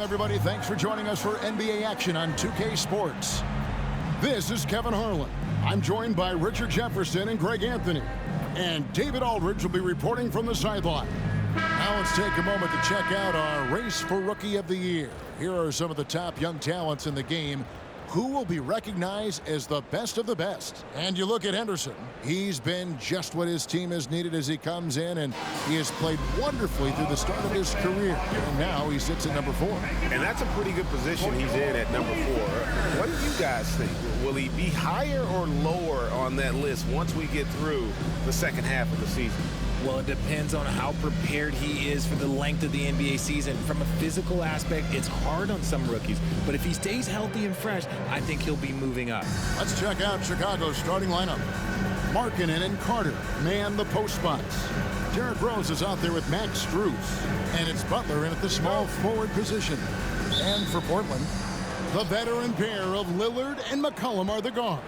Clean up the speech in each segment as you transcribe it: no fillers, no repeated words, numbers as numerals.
Everybody, thanks for joining us for NBA action on 2K Sports. This is Kevin Harlan. I'm joined by Richard Jefferson and Greg Anthony. And David Aldridge will be reporting from the sideline. Now let's take a moment to check out our race for Rookie of the Year. Here are some of the top young talents in the game who will be recognized as the best of the best. And you look at Henderson. He's been just what his team has needed as he comes in, and he has played wonderfully through the start of his career. And now he sits at number 4. And that's a pretty good position he's in at number 4. What do you guys think? Will he be higher or lower on that list once we get through the second half of the season? Well, it depends on how prepared he is for the length of the NBA season. From a physical aspect, it's hard on some rookies. But if he stays healthy and fresh, I think he'll be moving up. Let's check out Chicago's starting lineup. Markkanen and Carter man the post spots. Derrick Rose is out there with Max Strus. And it's Butler in at the small forward position. And for Portland, the veteran pair of Lillard and McCollum are the guards.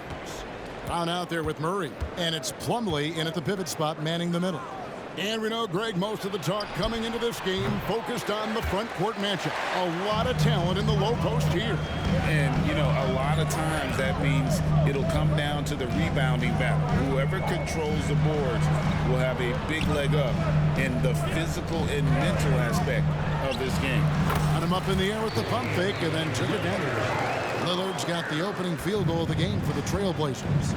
Brown out there with Murray. And it's Plumlee in at the pivot spot manning the middle. And we know, Greg, most of the talk coming into this game focused on the front court matchup. A lot of talent in the low post here. And, you know, a lot of times that means it'll come down to the rebounding battle. Whoever controls the boards will have a big leg up in the physical and mental aspect of this game. Got him up in the air with the pump fake and then took it down. Lillard's got the opening field goal of the game for the Trailblazers.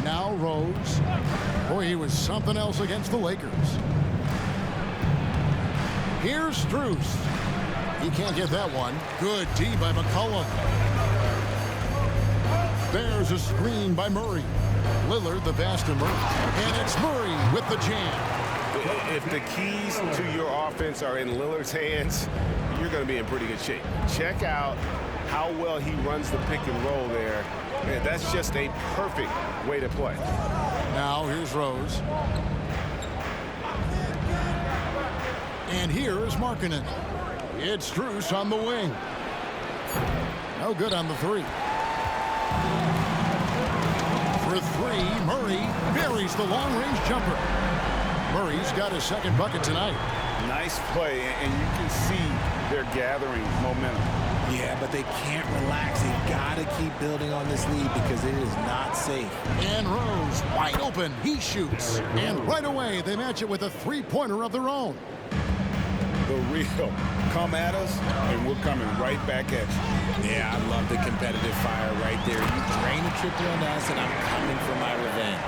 Now Rose. Boy, he was something else against the Lakers. Here's Strus. He can't get that one. Good D by McCollum. There's a screen by Murray. Lillard the pass to Murray. And it's Murray with the jam. If the keys to your offense are in Lillard's hands, you're going to be in pretty good shape. Check out how well he runs the pick and roll there. Man, that's just a perfect way to play. Now here's Rose. And here is Markkanen. It's Strus on the wing. No good on the 3. For 3, Murray buries the long-range jumper. Murray's got his second bucket tonight. Nice play, and you can see they're gathering momentum. Yeah, but they can't relax. They've got to keep building on this lead because it is not safe. And Rose wide open. He shoots. And right away, they match it with a three-pointer of their own. The real come at us, and we're coming right back at you. Yeah, I love the competitive fire right there. You drain a triple on us, and I'm coming for my revenge.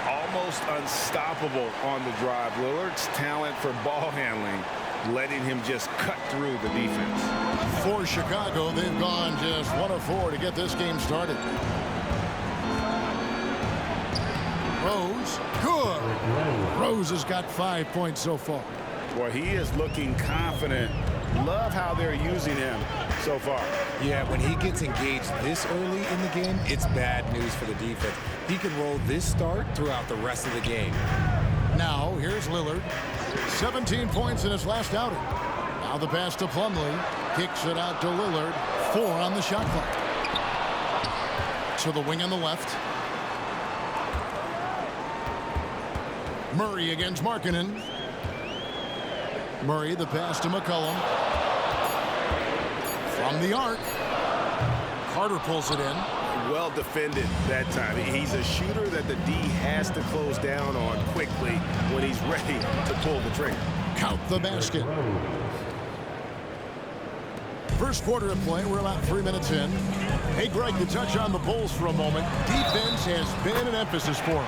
Almost unstoppable on the drive. Lillard's talent for ball handling, letting him just cut through the defense. For Chicago, they've gone just 1 of 4 to get this game started. Rose, good. Rose has got 5 points so far. Boy, he is looking confident. Love how they're using him so far. Yeah, when he gets engaged this early in the game, it's bad news for the defense. He can roll this start throughout the rest of the game. Now, here's Lillard. 17 points in his last outing. Now the pass to Plumlee. Kicks it out to Lillard. 4 on the shot clock. To the wing on the left. Murray against Markkanen. Murray, the pass to McCollum. From the arc. Carter pulls it in. Well defended that time. He's a shooter that the D has to close down on quickly when he's ready to pull the trigger. Count the basket. First quarter of play. We're about 3 minutes in. Hey, Greg, to touch on the Bulls for a moment. Defense has been an emphasis for them.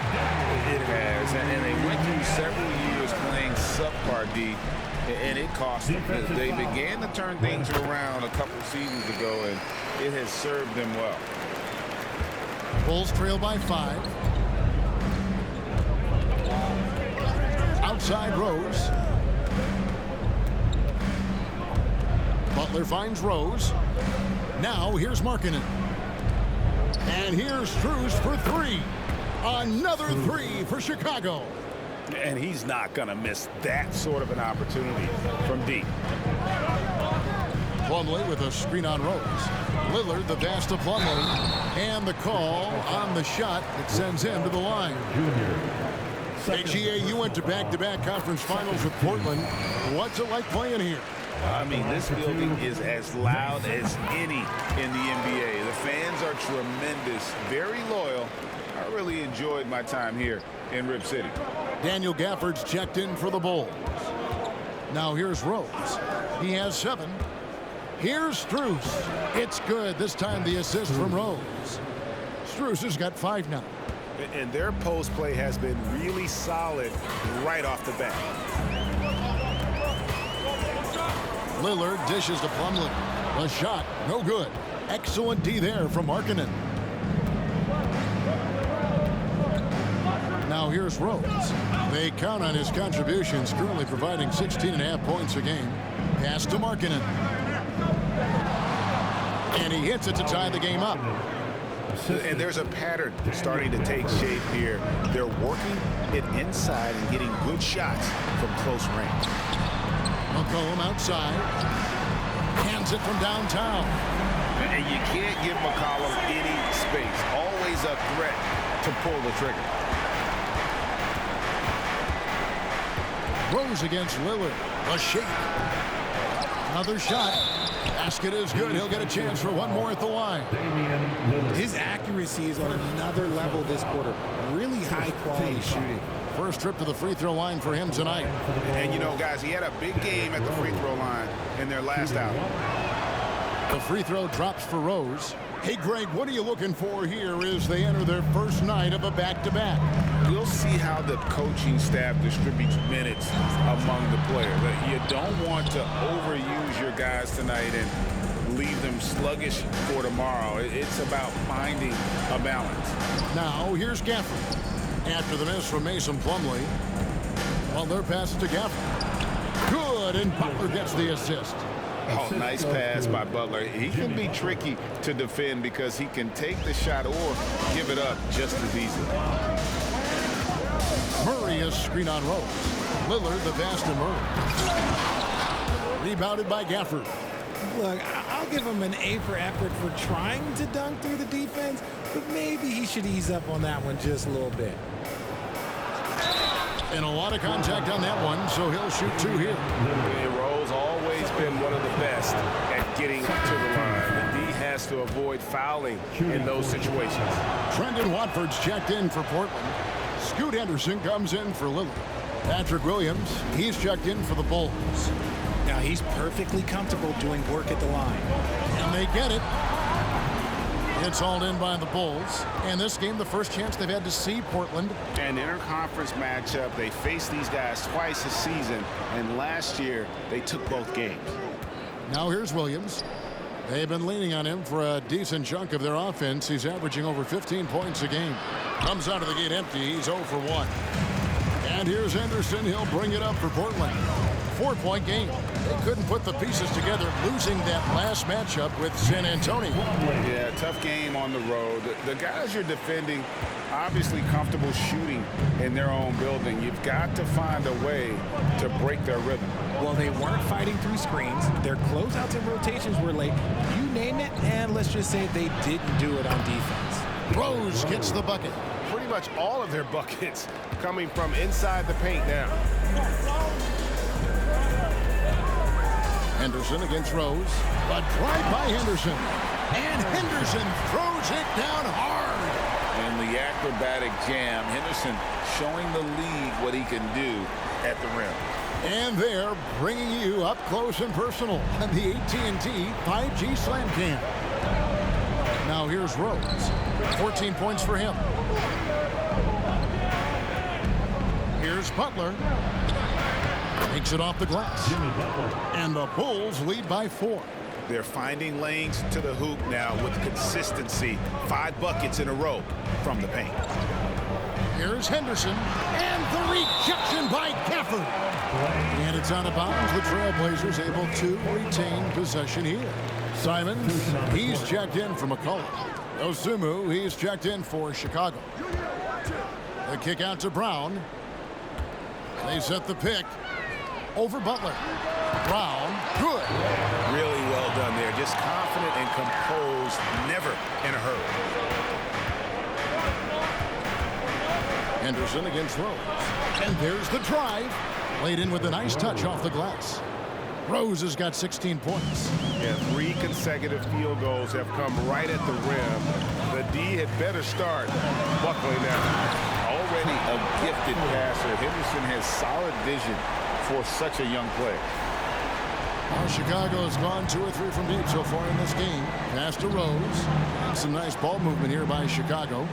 It has, and they went through several years playing subpar D, and it cost them. They began to turn things around a couple seasons ago, and it has served them well. Bulls trail by 5. Outside Rose. Butler finds Rose. Now here's Markkanen. And here's Strus for 3. Another 3 for Chicago. And he's not going to miss that sort of an opportunity from deep. Plumlee with a screen on Rose. Lillard the pass to Plumlee. And the call on the shot that sends him to the line. Hey, GA, you went to back-to-back conference finals with Portland. What's it like playing here? I mean, this building is as loud as any in the NBA. The fans are tremendous, very loyal. I really enjoyed my time here in Rip City. Daniel Gafford's checked in for the Bulls. Now here's Rose. He has 7. Here's Strus. It's good. This time the assist from Rose. Strus has got 5 now. And their post play has been really solid right off the bat. Lillard dishes to Plumlee. The shot, no good. Excellent D there from Markkanen. Now here's Rose. They count on his contributions, currently providing 16.5 points a game. Pass to Markkanen. And he hits it to tie the game up. And there's a pattern starting to take shape here. They're working it inside and getting good shots from close range. McCollum outside. Hands it from downtown. And you can't give McCollum any space. Always a threat to pull the trigger. Rose against Lillard. A shake. Another shot. Basket is good. He'll get a chance for one more at the line. His accuracy is on another level this quarter. Really high quality shooting. First trip to the free throw line for him tonight. And you know, guys, he had a big game at the free throw line in their last outing. The free throw drops for Rose. Hey, Greg, what are you looking for here as they enter their first night of a back-to-back? We'll see how the coaching staff distributes minutes among the players. You don't want to overuse your guys tonight and leave them sluggish for tomorrow. It's about finding a balance. Now, here's Gafford. After the miss from Mason Plumlee. Well, their pass to Gafford. Good, and Butler gets the assist. Oh, nice pass by Butler. He can be tricky to defend because he can take the shot or give it up just as easily. Murray is screen on Rose. Lillard the pass to Murray. Rebounded by Gafford. Look, I'll give him an A for effort for trying to dunk through the defense, but maybe he should ease up on that one just a little bit. And a lot of contact on that one, so he'll shoot 2 here. Rose always been one of the best at getting to the line. The D has to avoid fouling in those situations. Trendon Watford's checked in for Portland. Scoot Henderson comes in for Lillard. Patrick Williams, he's checked in for the Bulls. Now he's perfectly comfortable doing work at the line. And they get it. It's hauled in by the Bulls. And this game, the first chance they've had to see Portland. An interconference matchup. They faced these guys twice this season, and last year they took both games. Now here's Williams. They've been leaning on him for a decent chunk of their offense. He's averaging over 15 points a game. Comes out of the gate empty. He's 0 for 1. And here's Henderson. He'll bring it up for Portland. 4-point game. They couldn't put the pieces together, losing that last matchup with San Antonio. Yeah, tough game on the road. The guys you're defending, obviously comfortable shooting in their own building. You've got to find a way to break their rhythm. Well, they weren't fighting through screens. Their closeouts and rotations were late. You name it, and let's just say they didn't do it on defense. Rose gets the bucket. Pretty much all of their buckets coming from inside the paint now. Henderson against Rose. A drive by Henderson. And Henderson throws it down hard. And the acrobatic jam, Henderson showing the league what he can do at the rim. And they're bringing you up close and personal on the AT&T 5G Slam Cam. Now here's Rose. 14 points for him. Here's Butler. Takes it off the glass. And the Bulls lead by 4. They're finding lanes to the hoop now with consistency. 5 buckets in a row from the paint. Here's Henderson. And the rejection by Gafford. And it's out of bounds with Trailblazers able to retain possession here. Simons, he's checked in for McCollum. Osumu, he's checked in for Chicago. The kick out to Brown. They set the pick. Over Butler. Brown, good. Really well done there. Just confident and composed, never in a hurry. Henderson against Rose. And there's the drive. Laid in with a nice touch off the glass. Rose has got 16 points. Yeah, 3 consecutive field goals have come right at the rim. The D had better start buckling now. Already a gifted passer, Henderson has solid vision for such a young player. Now Chicago has gone 2 or 3 from deep so far in this game. Pass to Rose. And some nice ball movement here by Chicago.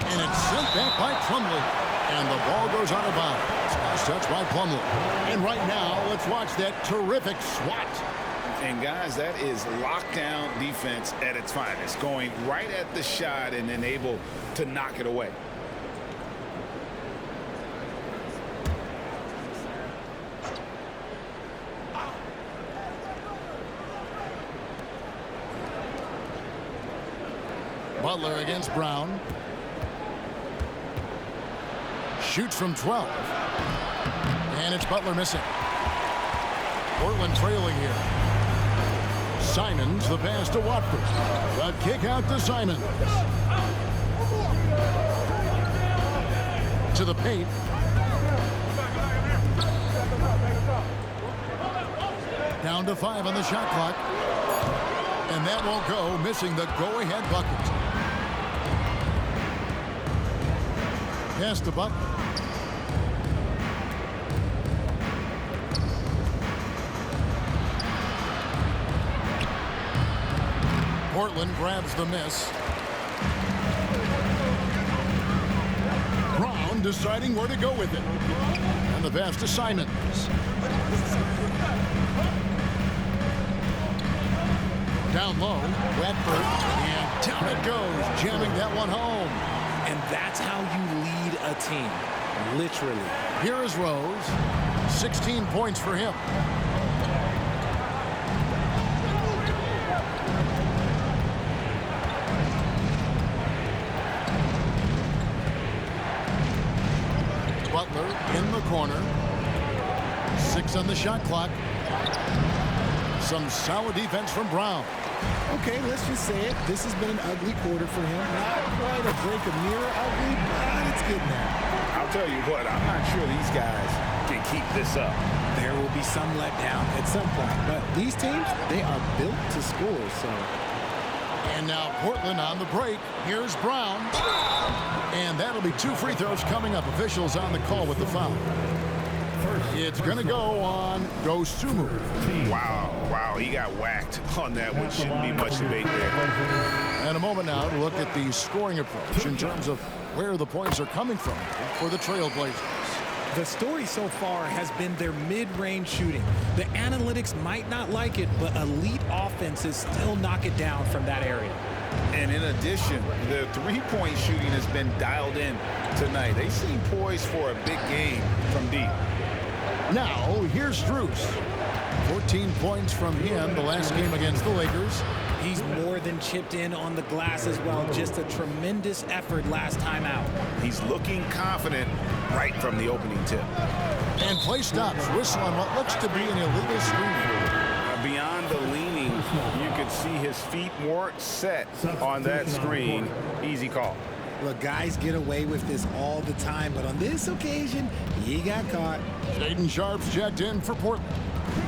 And it's sent back by Plumlee. And the ball goes out of bounds. Nice touch by Plumlee. And right now, let's watch that terrific swat. And guys, that is lockdown defense at its finest. Going right at the shot and then able to knock it away. Butler against Brown. Shoots from 12. And it's Butler missing. Portland trailing here. Simons, the pass to Watford. The kick out to Simons. To the paint. Down to 5 on the shot clock. And that won't go, missing the go-ahead bucket. Pass to Butler. Portland grabs the miss. Brown deciding where to go with it. And the pass to Simons. Down low, Radford, and down it goes, jamming that one home. And that's how you lead a team, literally. Here is Rose, 16 points for him. Butler in the corner, 6 on the shot clock. Some solid defense from Brown. Okay, let's just say it. This has been an ugly quarter for him. Not quite a break of mirror ugly, but it's getting there. I'll tell you what, I'm not sure these guys can keep this up. There will be some letdown at some point, but these teams, they are built to score, so. And now Portland on the break. Here's Brown. And that'll be 2 free throws coming up. Officials on the call with the foul. It's going to go on Dosumu. Wow, he got whacked on that one. Shouldn't be much debate there. And a moment now to look at the scoring approach in terms of where the points are coming from for the Trailblazers. The story so far has been their mid-range shooting. The analytics might not like it, but elite offenses still knock it down from that area. And in addition, the three-point shooting has been dialed in tonight. They seem poised for a big game from deep. Now, here's Strus. 14 points from him the last game against the Lakers. He's more than chipped in on the glass as well. Just a tremendous effort last time out. He's looking confident right from the opening tip. And play stops. Whistle on what looks to be an illegal screen. Beyond the leaning, you could see his feet weren't set on that screen. Easy call. Look, guys get away with this all the time, but on this occasion, he got caught. Shaedon Sharpe's checked in for Portland.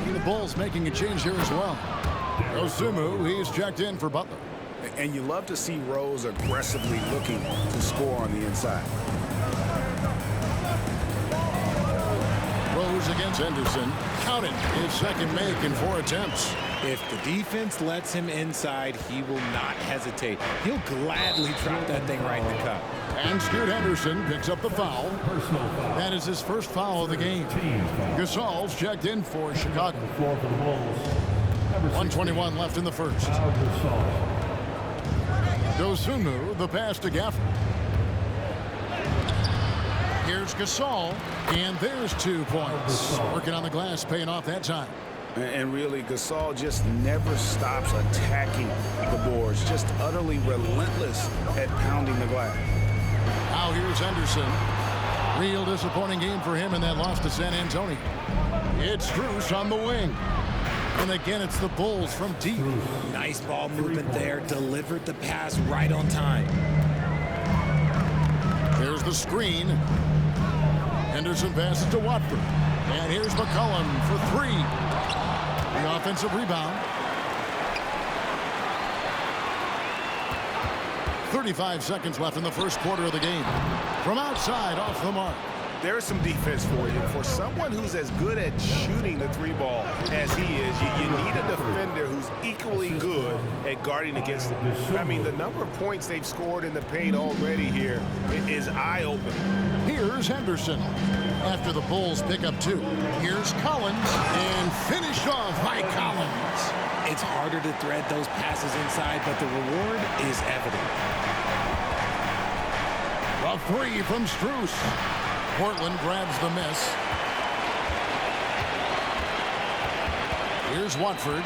The Bulls making a change here as well. Dosumu, he's checked in for Butler. And you love to see Rose aggressively looking to score on the inside. Rose against Henderson. Counted his second make in 4 attempts. If the defense lets him inside, he will not hesitate. He'll gladly drop that thing right in the cup. And Scoot Henderson picks up the foul. That is his first foul of the game. Gasol's checked in for Chicago. 1:21 left in the first. Dosumu, the pass to Gafford. Here's Gasol, and there's 2 points. Working on the glass, paying off that time. And really, Gasol just never stops attacking the boards. Just utterly relentless at pounding the glass. Now here's Henderson. Real disappointing game for him in that loss to San Antonio. It's Strus on the wing. And again, it's the Bulls from deep. Nice ball movement there. Delivered the pass right on time. There's the screen. Henderson passes to Watford. And here's McCollum for 3. The offensive rebound. 35 seconds left in the first quarter of the game. From outside, off the mark. There's some defense for you. For someone who's as good at shooting the 3-ball as he is, you need a defender who's equally good at guarding against it. I mean, the number of points they've scored in the paint already here is eye-opening. Here's Henderson. After the Bulls pick up 2. Here's Collins, and finished off by Collins. It's harder to thread those passes inside, but the reward is evident. A 3 from Strus. Portland grabs the miss. Here's Watford.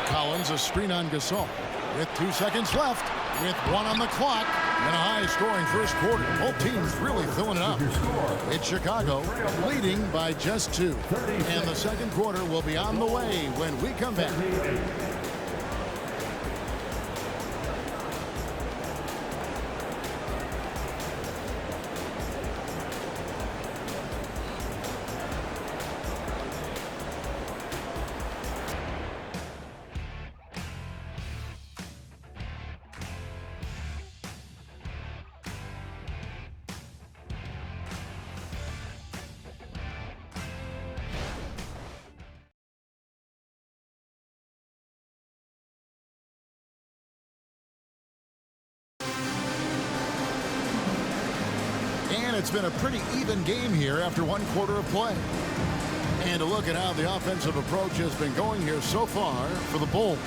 Collins, a screen on Gasol. With 2 seconds left, with 1 on the clock, and a high-scoring first quarter. Both teams really filling it up. It's Chicago leading by just 2. And the second quarter will be on the way when we come back. And it's been a pretty even game here after 1 quarter of play. And to look at how the offensive approach has been going here so far for the Bulls.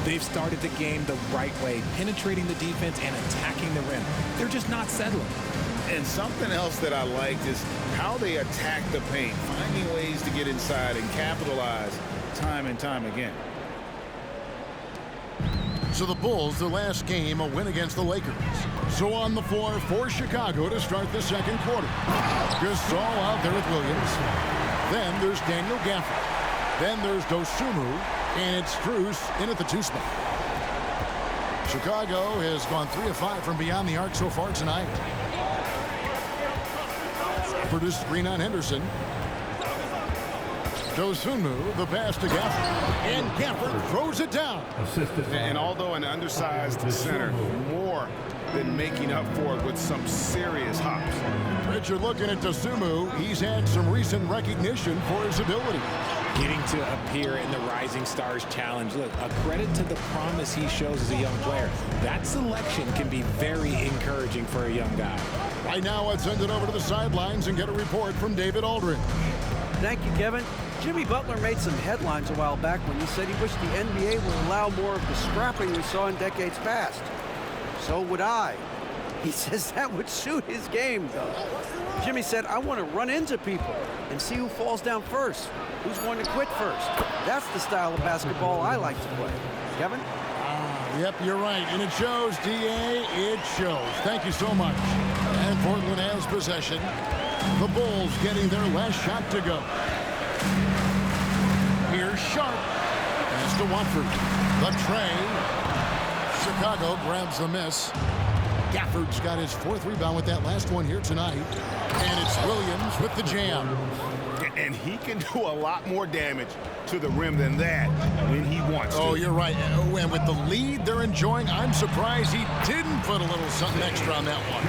They've started the game the right way, penetrating the defense and attacking the rim. They're just not settling. And something else that I liked is how they attack the paint, finding ways to get inside and capitalize time and time again. So the Bulls, their last game, a win against the Lakers. So on the floor for Chicago to start the second quarter. Gasol out there with Williams. Then there's Daniel Gafford. Then there's Dosunmu. And it's Strus in at the 2 spot. Chicago has gone 3 of 5 from beyond the arc so far tonight. Produced screen on Henderson. Dosunmu, the pass to Gafford. And Gafford throws it down. And although an undersized center, more than making up for it with some serious hops. Richard looking at Dosunmu. He's had some recent recognition for his ability. Getting to appear in the Rising Stars Challenge. Look, a credit to the promise he shows as a young player. That selection can be very encouraging for a young guy. Right now, let's send it over to the sidelines and get a report from David Aldridge. Thank you, Kevin. Jimmy Butler made some headlines a while back when he said he wished the NBA would allow more of the scrapping we saw in decades past. So would I. He says that would suit his game, though. Jimmy said, I want to run into people and see who falls down first, who's going to quit first. That's the style of basketball I like to play. Kevin? Yep, you're right. And it shows, D.A. It shows. Thank you so much. And Portland has possession. The Bulls getting their last shot to go. Here's Sharp. Pass to Watford. The tray. Chicago grabs the miss. Gafford's got his 4th rebound with that last one here tonight. And it's Williams with the jam. And he can do a lot more damage to the rim than that when he wants to. Oh, you're right. And with the lead they're enjoying, I'm surprised he didn't put a little something extra on that one.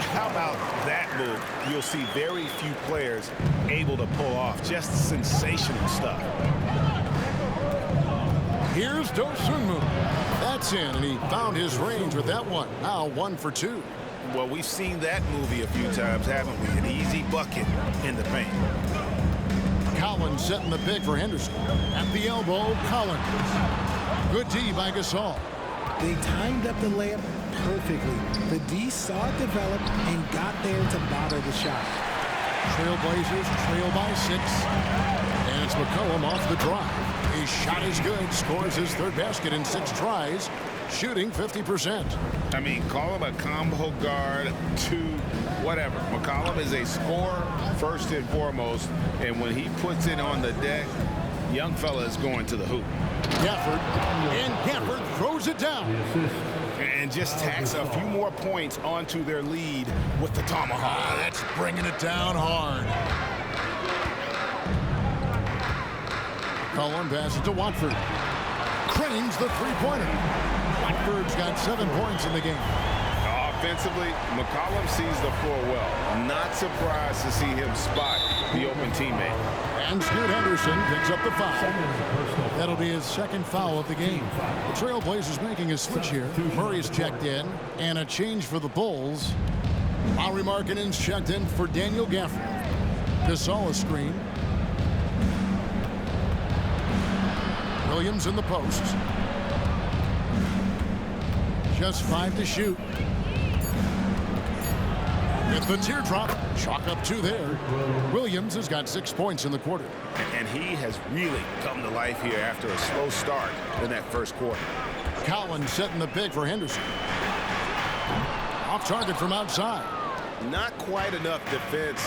How about that move? You'll see very few players able to pull off just sensational stuff. Here's Dosunmu. That's in, and he found his range with that one. Now 1 for 2. Well, we've seen that movie a few times, haven't we? An easy bucket in the paint. Collins setting the pick for Henderson. At the elbow, Collins. Good D by Gasol. They timed up the layup perfectly. The D saw it develop and got there to bother the shot. Trailblazers trail by 6. And it's McCollum off the drive. His shot is good. Scores his 3rd basket in 6 tries. Shooting 50%. I mean, call him a combo guard, 2, whatever. McCollum is a scorer first and foremost. And when he puts it on the deck, young fella is going to the hoop. Gafford. And Gafford throws it down. And just tacks a few more points onto their lead with the tomahawk. That's bringing it down hard. Cullen passes to Watford. Cranes the three-pointer. Watford's got 7 points in the game. Offensively, McCollum sees the floor well. Not surprised to see him spot the open teammate. And Scoot Henderson picks up the foul. That'll be his second foul of the game. The Trailblazers making a switch here. Murray's checked in, and a change for the Bulls. Lauri Markkanen's checked in for Daniel Gafford. Gasol a screen. Williams in the post. Just 5 to shoot. With the teardrop, chalk up 2 there. Williams has got 6 points in the quarter. And he has really come to life here after a slow start in that first quarter. Collins setting the pick for Henderson. Off target from outside. Not quite enough defense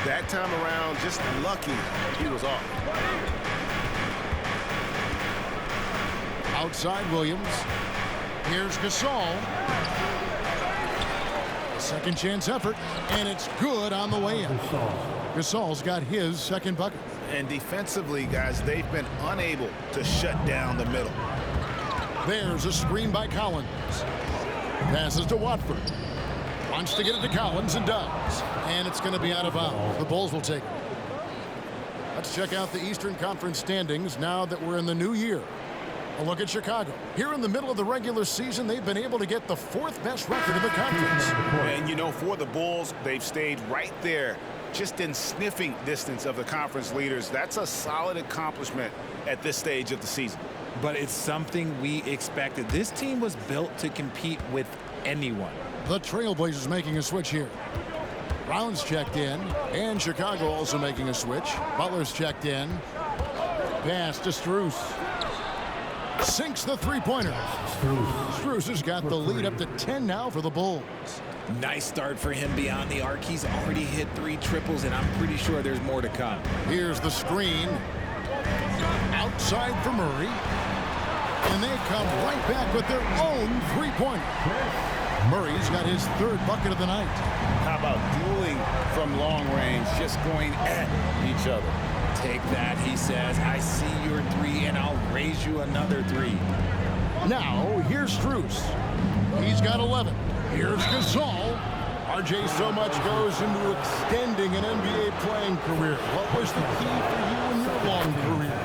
that time around. Just lucky he was off. Outside Williams. Here's Gasol. Second chance effort, and it's good on the way in. Gasol's got his second bucket. And defensively, guys, they've been unable to shut down the middle. There's a screen by Collins. Passes to Watford. Wants to get it to Collins and does. And it's going to be out of bounds. The Bulls will take it. Let's check out the Eastern Conference standings now that we're in the new year. A look at Chicago. Here in the middle of the regular season, they've been able to get the 4th best record in the conference. And, you know, for the Bulls, they've stayed right there, just in sniffing distance of the conference leaders. That's a solid accomplishment at this stage of the season. But it's something we expected. This team was built to compete with anyone. The Trailblazers making a switch here. Brown's checked in, and Chicago also making a switch. Butler's checked in. Pass to Strus. Sinks the three-pointer. Strus has got the lead up to 10 now for the Bulls. Nice start for him beyond the arc. He's already hit 3 triples, and I'm pretty sure there's more to come. Here's the screen. Outside for Murray. And they come right back with their own three-pointer. Murray's got his 3rd bucket of the night. How about dueling from long range, just going at each other? Take that, he says. I see your 3, and I'll raise you another 3. Now, here's Strus. He's got 11. Here's Gasol. RJ, so much goes into extending an NBA playing career. What was the key for you in your long career?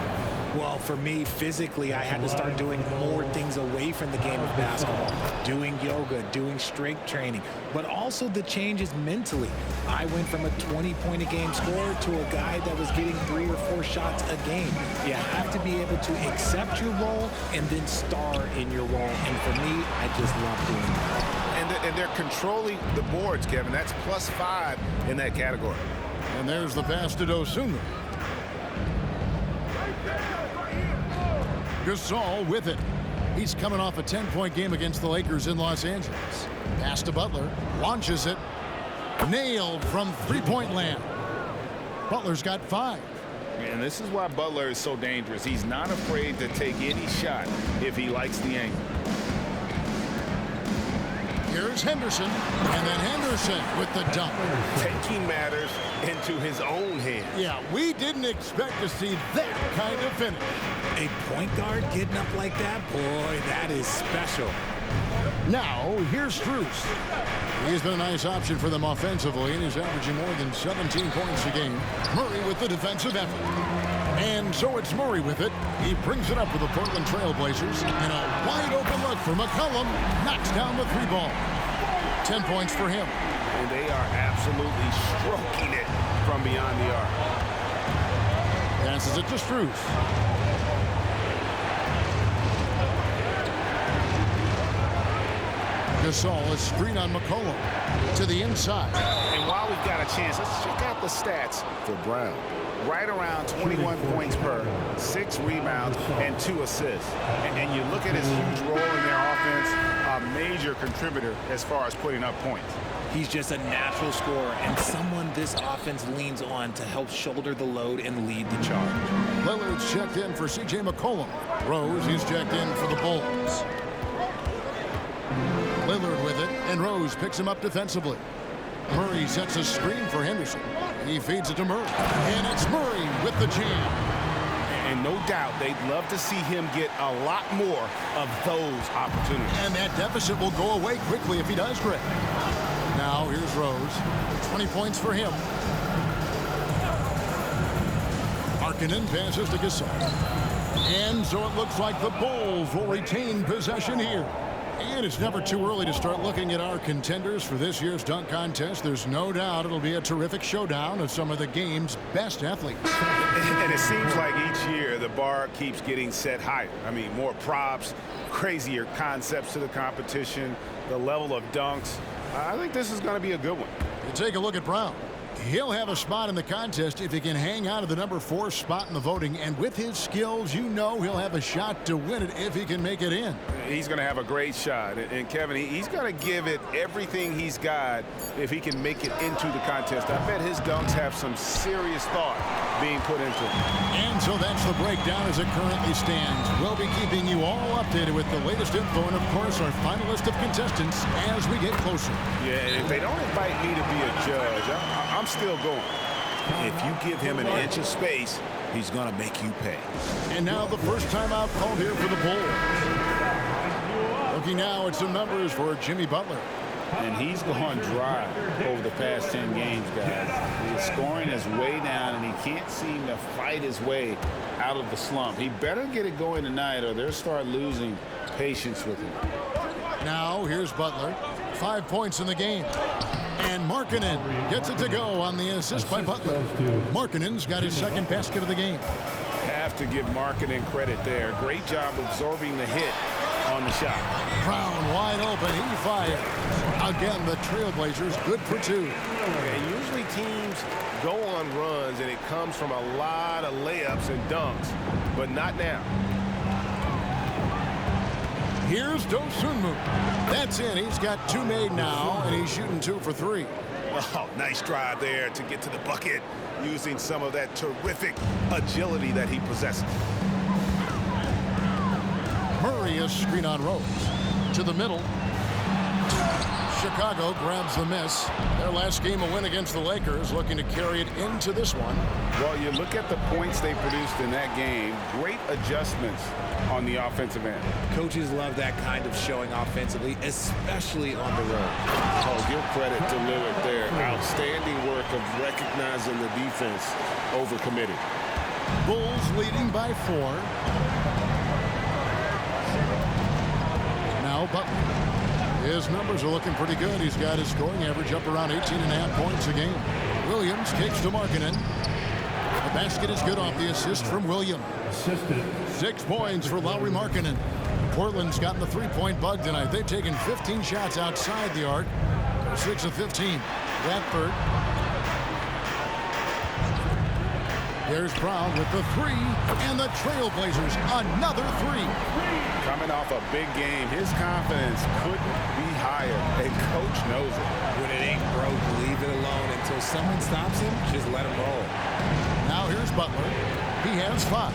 Well, for me, physically, I had to start doing more things away from the game of basketball. Doing yoga, doing strength training, but also the changes mentally. I went from a 20-point-a-game scorer to a guy that was getting 3 or 4 shots a game. You have to be able to accept your role and then star in your role. And for me, I just love doing that. And they're controlling the boards, Kevin. That's +5 in that category. And there's the pass to Dosunmu. Gasol with it. He's coming off a 10-point game against the Lakers in Los Angeles. Pass to Butler. Launches it. Nailed from three-point land. Butler's got 5. And this is why Butler is so dangerous. He's not afraid to take any shot if he likes the angle. Here's Henderson. And then Henderson with the dunk. Taking matters into his own hands. Yeah, we didn't expect to see that kind of finish. A point guard getting up like that, boy, that is special. Now, here's Strus. He's been a nice option for them offensively, and he's averaging more than 17 points a game. Murray with the defensive effort. And so it's Murray with it. He brings it up for the Portland Trailblazers. And a wide open look for McCollum. Knocks down the 3 ball. 10 points for him. And they are absolutely stroking it from beyond the arc. Passes it to Strus. Gasol, a screen on McCollum to the inside. And while we've got a chance, let's check out the stats for Brown. Right around 21 points per, 6 rebounds, and 2 assists. And you look at his huge role in their offense, a major contributor as far as putting up points. He's just a natural scorer and someone this offense leans on to help shoulder the load and lead the charge. Lillard's checked in for C.J. McCollum. Rose, he's checked in for the Bulls. And Rose picks him up defensively. Murray sets a screen for Henderson. He feeds it to Murray. And it's Murray with the jam. And no doubt they'd love to see him get a lot more of those opportunities. And that deficit will go away quickly if he does, Greg. Now here's Rose. 20 points for him. Markkanen passes to Gasol. And so it looks like the Bulls will retain possession here. And it's never too early to start looking at our contenders for this year's dunk contest. There's no doubt it'll be a terrific showdown of some of the game's best athletes. And it seems like each year the bar keeps getting set higher. I mean, more props, crazier concepts to the competition, the level of dunks. I think this is going to be a good one. You take a look at Brown. He'll have a spot in the contest if he can hang out of the number 4 spot in the voting. And with his skills, you know he'll have a shot to win it if he can make it in. He's going to have a great shot. And Kevin, he's going to give it everything he's got if he can make it into the contest. I bet his dunks have some serious thought being put into it. And so that's the breakdown as it currently stands. We'll be keeping you all updated with the latest info and, of course, our final list of contestants as we get closer. Yeah, if they don't invite me to be a judge, I'm still going. If you give him an inch of space, he's going to make you pay. And now the first timeout called here for the Bulls. Looking now at some numbers for Jimmy Butler. And he's gone dry over the past 10 games, guys. His scoring is way down, and he can't seem to fight his way out of the slump. He better get it going tonight, or they'll start losing patience with him. Now here's Butler. 5 points in the game. And Markkanen gets it to go on the assist by Butler. Markkanen's got his second basket of the game. Have to give Markkanen credit there. Great job absorbing the hit on the shot. Brown wide open. He fires. Again, the Trailblazers good for 2. And usually teams go on runs, and it comes from a lot of layups and dunks, but not now. Here's Dosunmu. That's in. He's got 2 made now, and he's shooting 2 for 3. Oh, nice drive there to get to the bucket, using some of that terrific agility that he possesses. Murray is screen on Rose. To the middle. Chicago grabs the miss. Their last game a win against the Lakers, looking to carry it into this one. Well, you look at the points they produced in that game. Great adjustments on the offensive end. Coaches love that kind of showing offensively, especially on the road. Oh, give credit to Lillard there. Outstanding work of recognizing the defense overcommitted. Bulls leading by 4. Now Butler. His numbers are looking pretty good. He's got his scoring average up around 18.5 points a game. Williams kicks to Markkanen. The basket is good off the assist from Williams. 6 points for Lauri Markkanen. Portland's gotten the 3-point bug tonight. They've taken 15 shots outside the arc. They're 6 of 15. Radford. There's Brown with the 3. And the Trailblazers another 3. Coming off a big game, his confidence couldn't be higher, and coach knows it. When it ain't broke, leave it alone until someone stops him. Just let him roll. Now here's Butler. He has 5.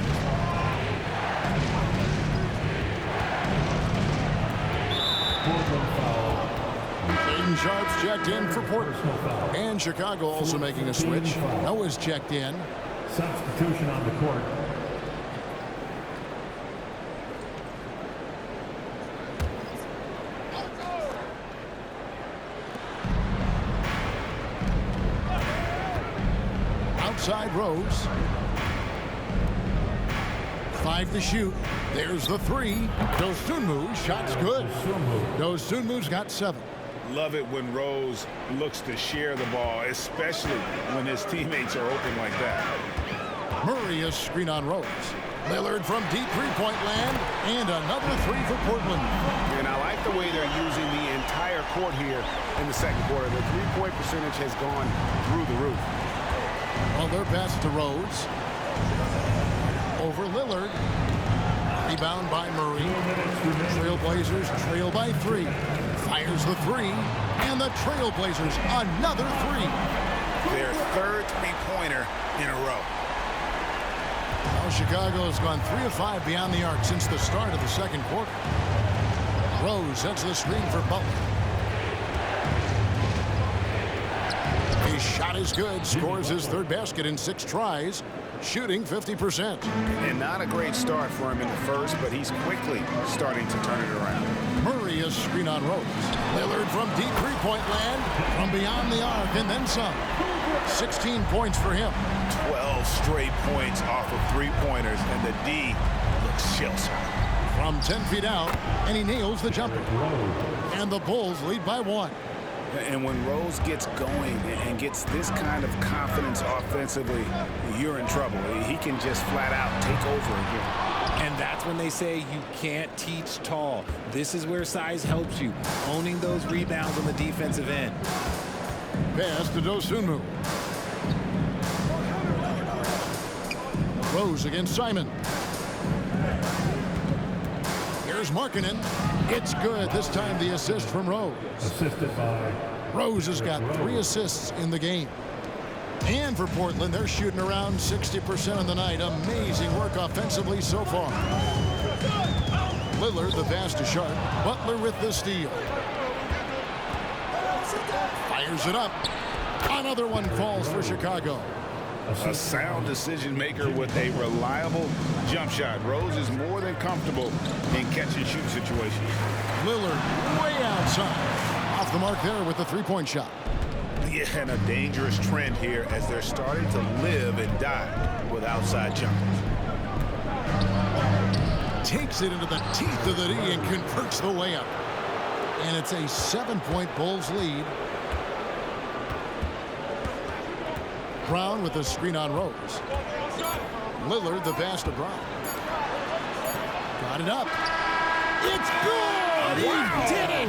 Aiden Sharp's checked in for Portland. And Chicago also making a switch. Noah's checked in. Substitution on the court. Outside Rose. 5 to shoot. There's the 3. Dosunmu, shot's good. Dosunmu's got 7. Love it when Rose looks to share the ball, especially when his teammates are open like that. Murray is screen on Rose. Lillard from deep three-point land, and another 3 for Portland. And I like the way they're using the entire court here in the second quarter. The three-point percentage has gone through the roof. Well, their pass to Rose. Over Lillard. Rebound by Murray. Trailblazers trail by 3. Fires the 3. And the Trailblazers another 3. Their third three-pointer in a row. Well, Chicago has gone 3 of 5 beyond the arc since the start of the second quarter. Rose sets the screen for Butler. His shot is good, scores his third basket in 6 tries, shooting 50%. And not a great start for him in the first, but he's quickly starting to turn it around. Murray is screen on Rose. Lillard from deep three-point land, from beyond the arc, and then some. 16 points for him. 12 straight points off of three-pointers, and the D looks shell-shocked. From 10 feet out, and he nails the jumper. And the Bulls lead by 1. And when Rose gets going and gets this kind of confidence offensively, you're in trouble. He can just flat out take over again. And that's when they say you can't teach tall. This is where size helps you, owning those rebounds on the defensive end. Pass to Dosunmu. Rose against Simon. Here's Markkanen. It's good. This time the assist from Rose. Assisted by Rose has got 3 assists in the game. And for Portland, they're shooting around 60% on the night. Amazing work offensively so far. Lillard, the pass to Sharp. Butler with the steal. Fires it up. Another one falls for Chicago. A sound decision maker with a reliable jump shot. Rose is more than comfortable in catch-and-shoot situations. Lillard way outside. Off the mark there with the three-point shot. Yeah, and a dangerous trend here as they're starting to live and die with outside jumpers. Takes it into the teeth of the D and converts the layup. And it's a 7-point Bulls lead. Brown with the screen on Rose. Lillard the pass to Brown. Got it up. It's good! He did it!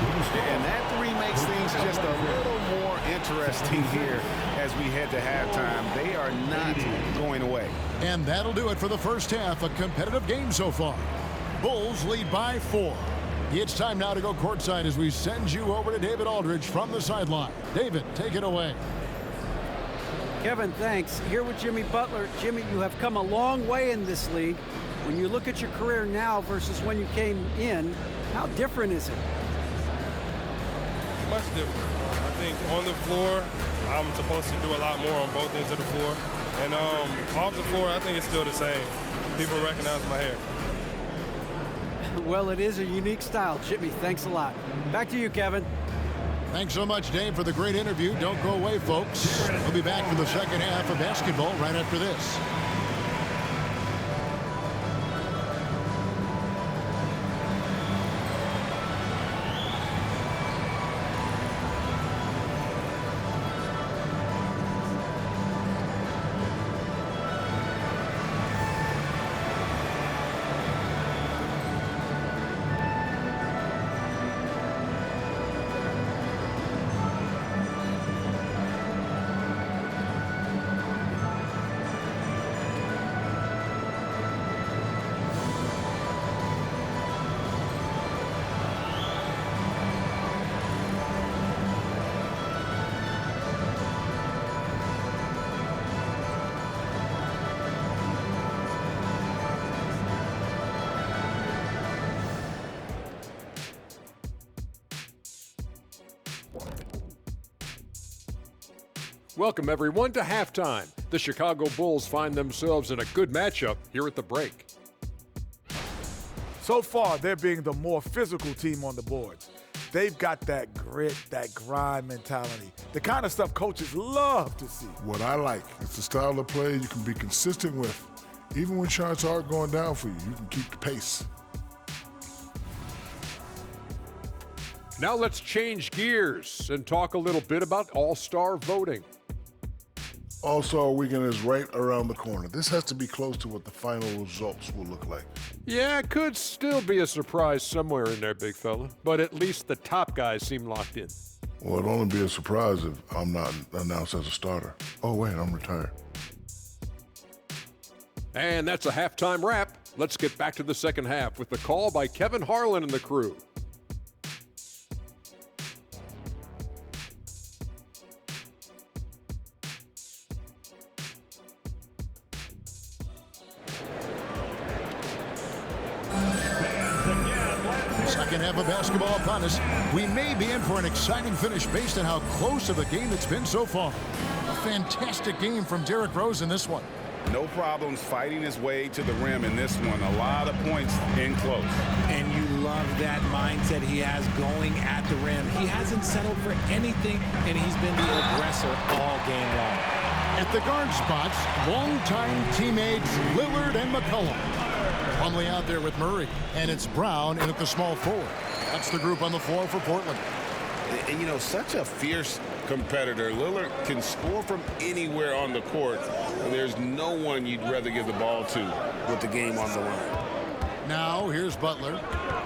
And that three makes things just a little more interesting here as we head to halftime. They are not going away. And that'll do it for the first half. A competitive game so far. Bulls lead by 4. It's time now to go courtside as we send you over to David Aldridge from the sideline. David, take it away. Kevin, thanks. Here with Jimmy Butler. Jimmy, you have come a long way in this league. When you look at your career now versus when you came in, how different is it? Much different. I think on the floor, I'm supposed to do a lot more on both ends of the floor. And off the floor, I think it's still the same. People recognize my hair. Well, it is a unique style. Jimmy, thanks a lot. Back to you, Kevin. Thanks so much, Dave, for the great interview. Don't go away, folks. We'll be back for the second half of basketball right after this. Welcome, everyone, to halftime. The Chicago Bulls find themselves in a good matchup here at the break. So far, they're being the more physical team on the boards. They've got that grit, that grind mentality, the kind of stuff coaches love to see. What I like is the style of play you can be consistent with. Even when shots are going down for you, you can keep the pace. Now let's change gears and talk a little bit about All-Star voting. All-Star Weekend is right around the corner. This has to be close to what the final results will look like. Yeah, it could still be a surprise somewhere in there, big fella, but at least the top guys seem locked in. Well, it'll only be a surprise if I'm not announced as a starter. Oh, wait, I'm retired. And that's a halftime wrap. Let's get back to the second half with the call by Kevin Harlan and the crew. second half of basketball upon us. We may be in for an exciting finish based on how close of a game it's been so far. A fantastic game from Derrick Rose in this one. No problems fighting his way to the rim in this one. A lot of points in close. And you love that mindset he has going at the rim. He hasn't settled for anything, and he's been the aggressor all game long. At the guard spots, longtime teammates Lillard and McCollum. Plumlee out there with Murray, and it's Brown in at the small forward. That's the group on the floor for Portland. And, you know, such a fierce competitor. Lillard can score from anywhere on the court, and there's no one you'd rather give the ball to with the game on the line. Now, here's Butler.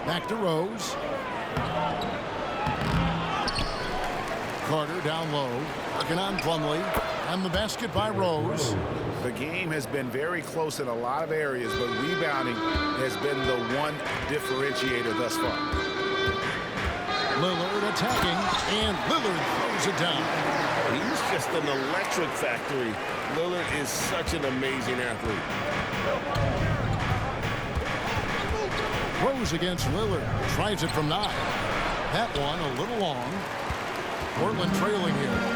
Back to Rose. Carter down low. Working on Plumlee. And the basket by Rose. The game has been very close in a lot of areas, but rebounding has been the one differentiator thus far. Lillard attacking, and Lillard throws it down. He's just an electric factory. Lillard is such an amazing athlete. Rose against Lillard. Tries it from 9. That one a little long. Portland trailing here.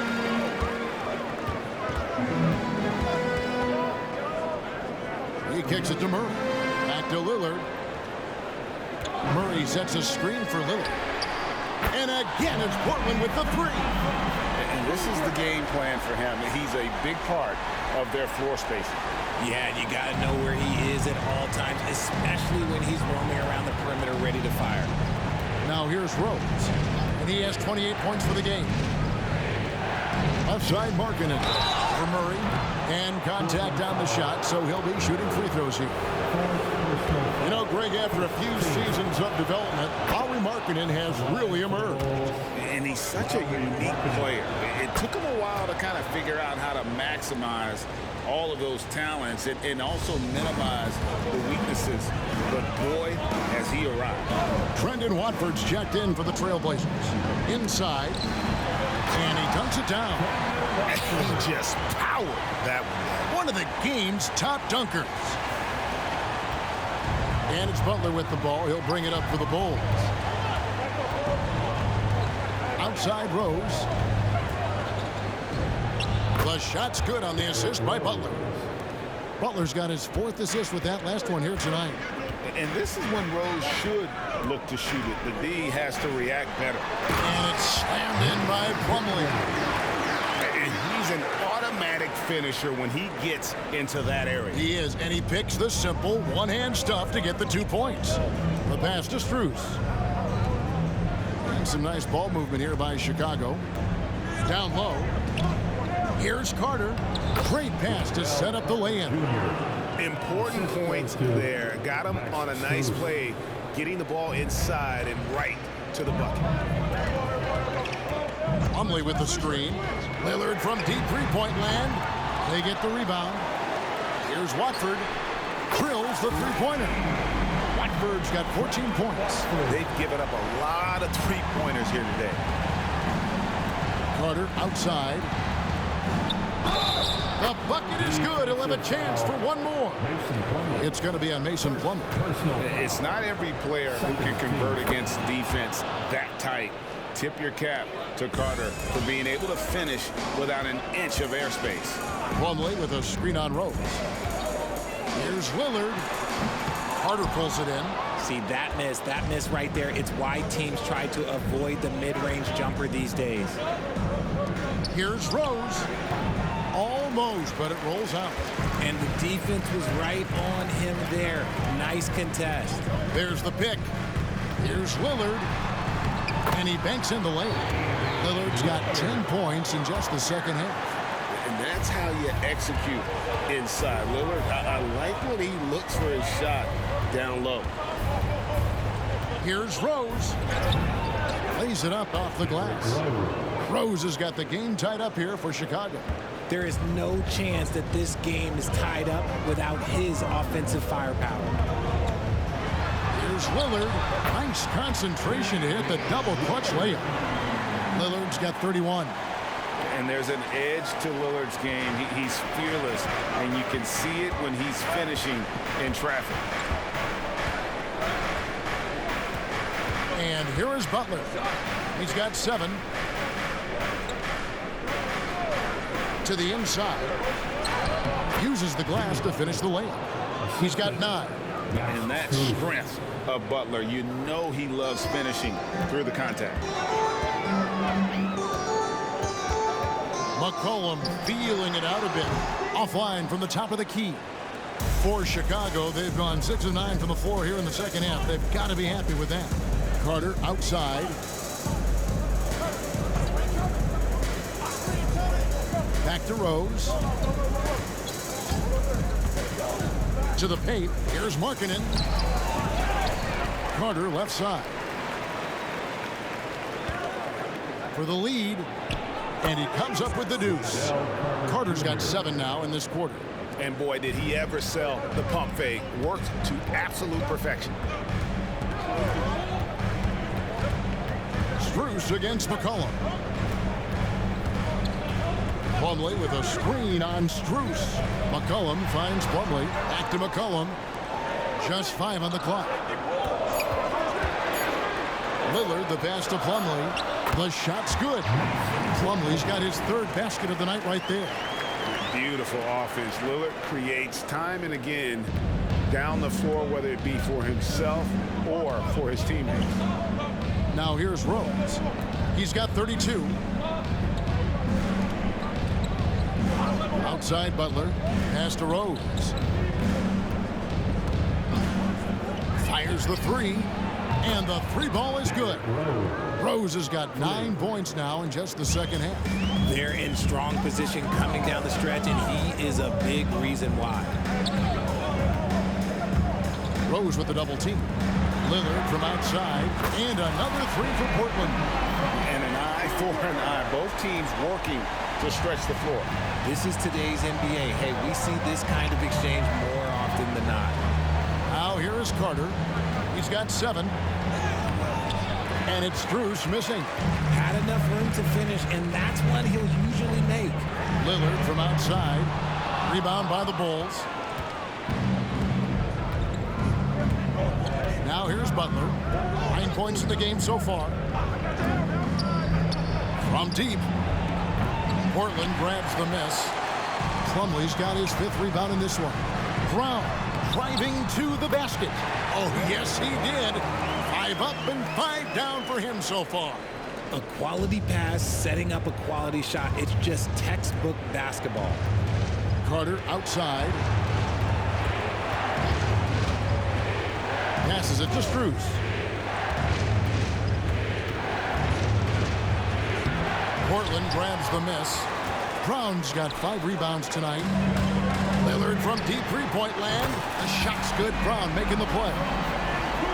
He kicks it to Murray. Back to Lillard. Murray sets a screen for Lillard. And again, it's Portland with the 3. And this is the game plan for him. He's a big part of their floor spacing. Yeah, and you got to know where he is at all times, especially when he's roaming around the perimeter ready to fire. Now here's Rose, and he has 28 points for the game. Outside Markkanen for Murray, and contact on the shot, so he'll be shooting free throws here. You know, Greg, after a few seasons of development, Lauri Markkanen has really emerged. And he's such a unique player. It took him a while to kind of figure out how to maximize all of those talents and also minimize the weaknesses. But boy, has he arrived. Trendon Watford's checked in for the Trailblazers. Inside, and he dunks it down. He just powered that one. One of the game's top dunkers. And it's Butler with the ball. He'll bring it up for the Bulls. Outside Rose. The shot's good on the assist by Butler. Butler's got his 4th assist with that last one here tonight. And this is when Rose should look to shoot it. The D has to react better. And it's slammed in by Plumlee. And he's an automatic finisher when he gets into that area. He is, and he picks the simple one-hand stuff to get the 2 points. The pass to Strus. And some nice ball movement here by Chicago. Down low. Here's Carter. Great pass to set up the lay-in. Important points there. Got him on a nice play, getting the ball inside and right to the bucket. Plumlee with the screen. Lillard from deep three-point land. They get the rebound. Here's Watford. Drills the three-pointer. Watford's got 14 points. They've given up a lot of three-pointers here today. Carter outside. The bucket is good. He'll have a chance for one more. It's going to be on Mason Plumlee. It's not every player who can convert against defense that tight. Tip your cap to Carter for being able to finish without an inch of airspace. Plumlee with a screen on Rose. Here's Lillard. Carter pulls it in. See, that miss right there, it's why teams try to avoid the mid-range jumper these days. Here's Rose. Almost, but it rolls out. And the defense was right on him there. Nice contest. There's the pick. Here's Lillard. And he banks in the lane. Lillard's got 10 points in just the second half. And that's how you execute inside. Lillard, I like when he looks for his shot down low. Here's Rose. Lays it up off the glass. Rose has got the game tied up here for Chicago. There is no chance that this game is tied up without his offensive firepower. Here's Lillard. Nice concentration to hit the double clutch layup. Lillard's got 31. And there's an edge to Lillard's game. He's fearless, and you can see it when he's finishing in traffic. And here is Butler. He's got 7. To the inside. Uses the glass to finish the layup. He's got 9. And that strength of Butler, you know he loves finishing through the contact. McCollum feeling it out a bit. Offline from the top of the key. For Chicago, they've gone 6 of 9 from the floor here in the second half. They've got to be happy with that. Carter outside. Back to Rose. To the paint. Here's Markkanen. Carter left side. For the lead. And he comes up with the deuce. Carter's got 7 now in this quarter. And boy, did he ever sell the pump fake. Worked to absolute perfection. Strus against McCollum. Plumlee with a screen on Strus. McCollum finds Plumlee. Back to McCollum. Just 5 on the clock. Lillard, the pass to Plumlee. The shot's good. Plumlee's got his 3rd basket of the night right there. Beautiful offense. Lillard creates time and again down the floor, whether it be for himself or for his teammates. Now here's Rose. He's got 32. Outside Butler. Pass to Rose. Fires the 3. And the 3 ball is good. Rose has got 9 points now in just the second half. They're in strong position coming down the stretch, and he is a big reason why. Rose with the double team. Lillard from outside. And another 3 for Portland. And an eye for an eye. Both teams working to stretch the floor. This is today's NBA. Hey, we see this kind of exchange more often than not. Now here is Carter. He's got 7. And it's Strus missing. Had enough room to finish, and that's one he'll usually make. Lillard from outside. Rebound by the Bulls. Now here's Butler. 9 points in the game so far. From deep. Portland grabs the miss. Plumlee's got his 5th rebound in this one. Brown driving to the basket. Oh, yes, he did. 5 up and 5 down for him so far. A quality pass, setting up a quality shot. It's just textbook basketball. Carter outside. Passes it to Strus. Portland grabs the miss. Brown's got 5 rebounds tonight. Lillard from deep 3-point land. The shot's good. Brown making the play.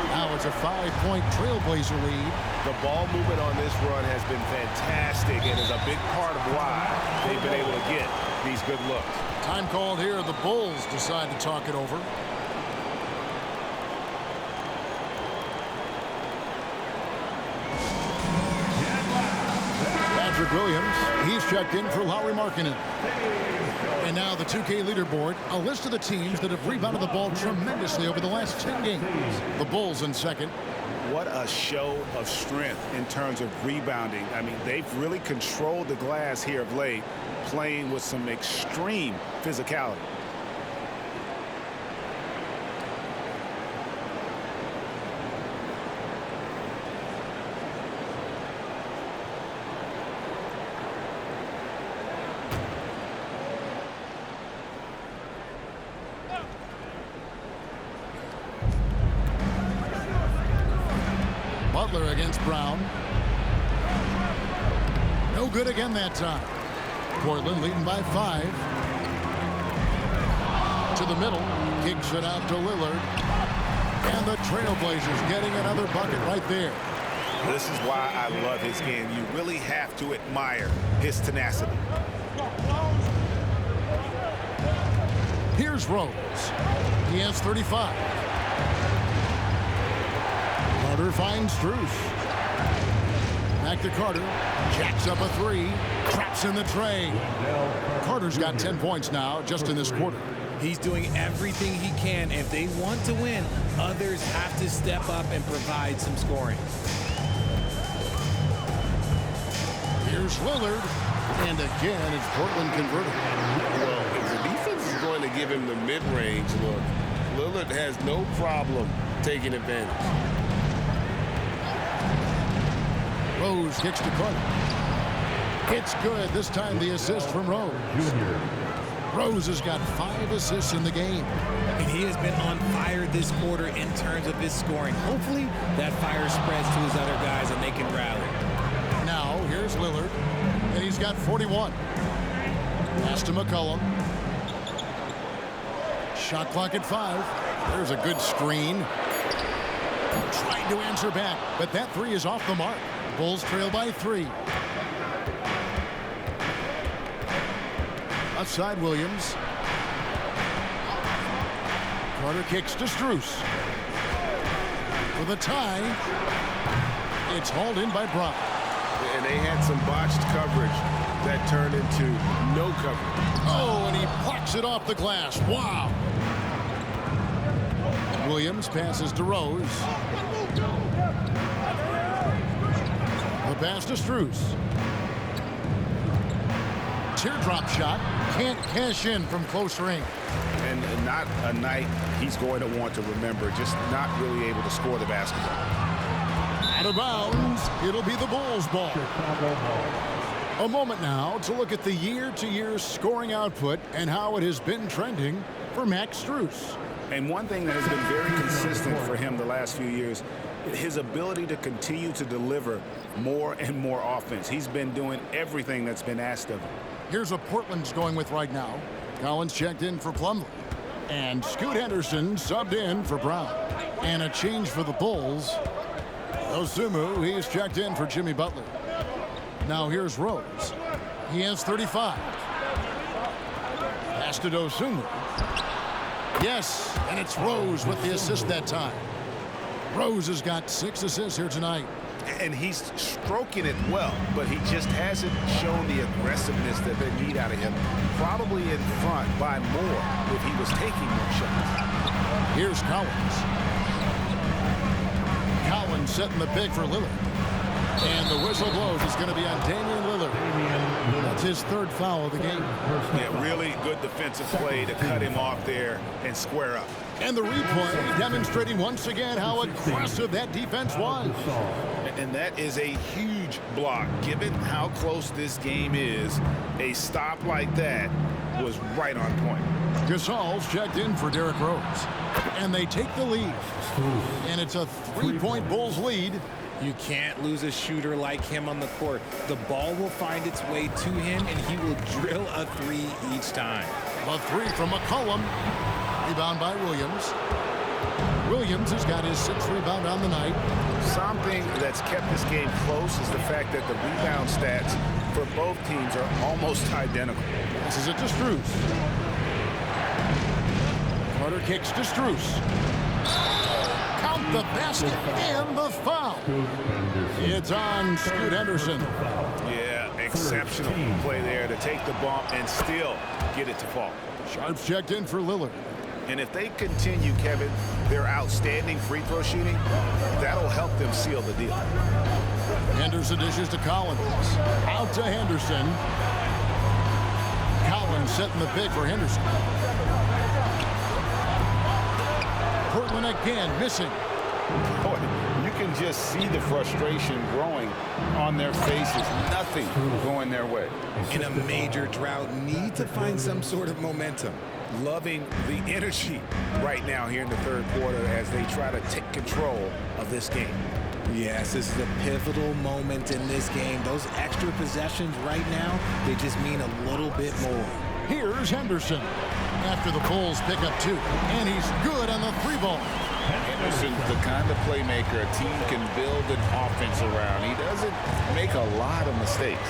Now it's a 5-point Trailblazer lead. The ball movement on this run has been fantastic and is a big part of why they've been able to get these good looks. Time called here. The Bulls decide to talk it over. Patrick Williams, he's checked in for Lauri Markkanen. And now the 2K leaderboard, a list of the teams that have rebounded the ball tremendously over the last 10 games. The Bulls in second. What a show of strength in terms of rebounding. I mean, they've really controlled the glass here of late, playing with some extreme physicality. Butler against Brown. No good again that time. Portland leading by 5. To the middle. Kicks it out to Lillard. And the Trailblazers getting another bucket right there. This is why I love his game. You really have to admire his tenacity. Here's Rose. He has 35. Carter finds Strus. Back to Carter. Jacks up a 3. Traps in the tray. Carter's got 10 points now just in this quarter. He's doing everything he can. If they want to win, others have to step up and provide some scoring. Here's Lillard. And again, it's Portland converted. Well, if the defense is going to give him the mid-range look, Lillard has no problem taking advantage. Rose kicks to Carter. It's good. This time the assist from Rose. Rose has got 5 assists in the game. And he has been on fire this quarter in terms of his scoring. Hopefully that fire spreads to his other guys and they can rally. Now, here's Lillard, and he's got 41. Pass to McCollum. Shot clock at 5. There's a good screen. Trying to answer back, but that 3 is off the mark. Bulls trail by 3. Outside Williams. Carter kicks to Strus. For the tie, it's hauled in by Brock. And they had some botched coverage that turned into no coverage. Oh, and he plucks it off the glass. Wow. Williams passes to Rose. The pass to Strus. Teardrop shot. Can't cash in from close range. And not a night he's going to want to remember. Just not really able to score the basketball. Out of bounds. It'll be the Bulls' ball. A moment now to look at the year-to-year scoring output and how it has been trending for Max Strus. And one thing that has been very consistent for him the last few years, his ability to continue to deliver more and more offense. He's been doing everything that's been asked of him. Here's what Portland's going with right now. Collins checked in for Plumlee. And Scoot Henderson subbed in for Brown. And a change for the Bulls. Osumu, he's checked in for Jimmy Butler. Now here's Rose. He has 35. Pass to Osumu. Yes, and it's Rose with the assist that time. Rose has got 6 assists here tonight. And he's stroking it well, but he just hasn't shown the aggressiveness that they need out of him. Probably in front by more if he was taking more shots. Here's Collins. Collins setting the pick for Lillard. And the whistle blows. It's going to be on Damian Lillard. That's his 3rd foul of the game. Yeah, really good defensive play to cut him off there and square up. And the replay demonstrating once again how aggressive that defense was. And that is a huge block. Given how close this game is, a stop like that was right on point. Gasol's checked in for Derrick Rose. And they take the lead. And it's a 3-point Bulls lead. You can't lose a shooter like him on the court. The ball will find its way to him, and he will drill a 3 each time. A 3 from McCollum. Rebound by Williams. Williams has got his 6th rebound on the night. Something that's kept this game close is the fact that the rebound stats for both teams are almost identical. This is it to Strus. Carter kicks to Strus. Count the basket and the foul. It's on Scoot Henderson. Yeah, exceptional play there to take the bump and still get it to fall. Sharps checked in for Lillard. And if they continue, Kevin, their outstanding free throw shooting, that'll help them seal the deal. Henderson dishes to Collins. Out to Henderson. Collins setting the pick for Henderson. Portland again missing. Boy, you can just see the frustration growing on their faces. Nothing going their way. In a major drought, need to find some sort of momentum. Loving the energy right now here in the 3rd quarter as they try to take control of this game. Yes, this is a pivotal moment in this game. Those extra possessions right now, they just mean a little bit more. Here's Henderson after the Bulls pick up 2. And he's good on the 3-ball. Henderson's the kind of playmaker a team can build an offense around. He doesn't make a lot of mistakes.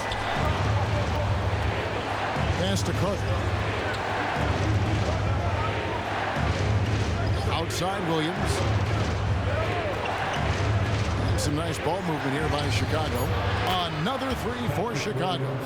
Pass to Carter. Outside Williams. And some nice ball movement here by Chicago. Another 3 for Chicago.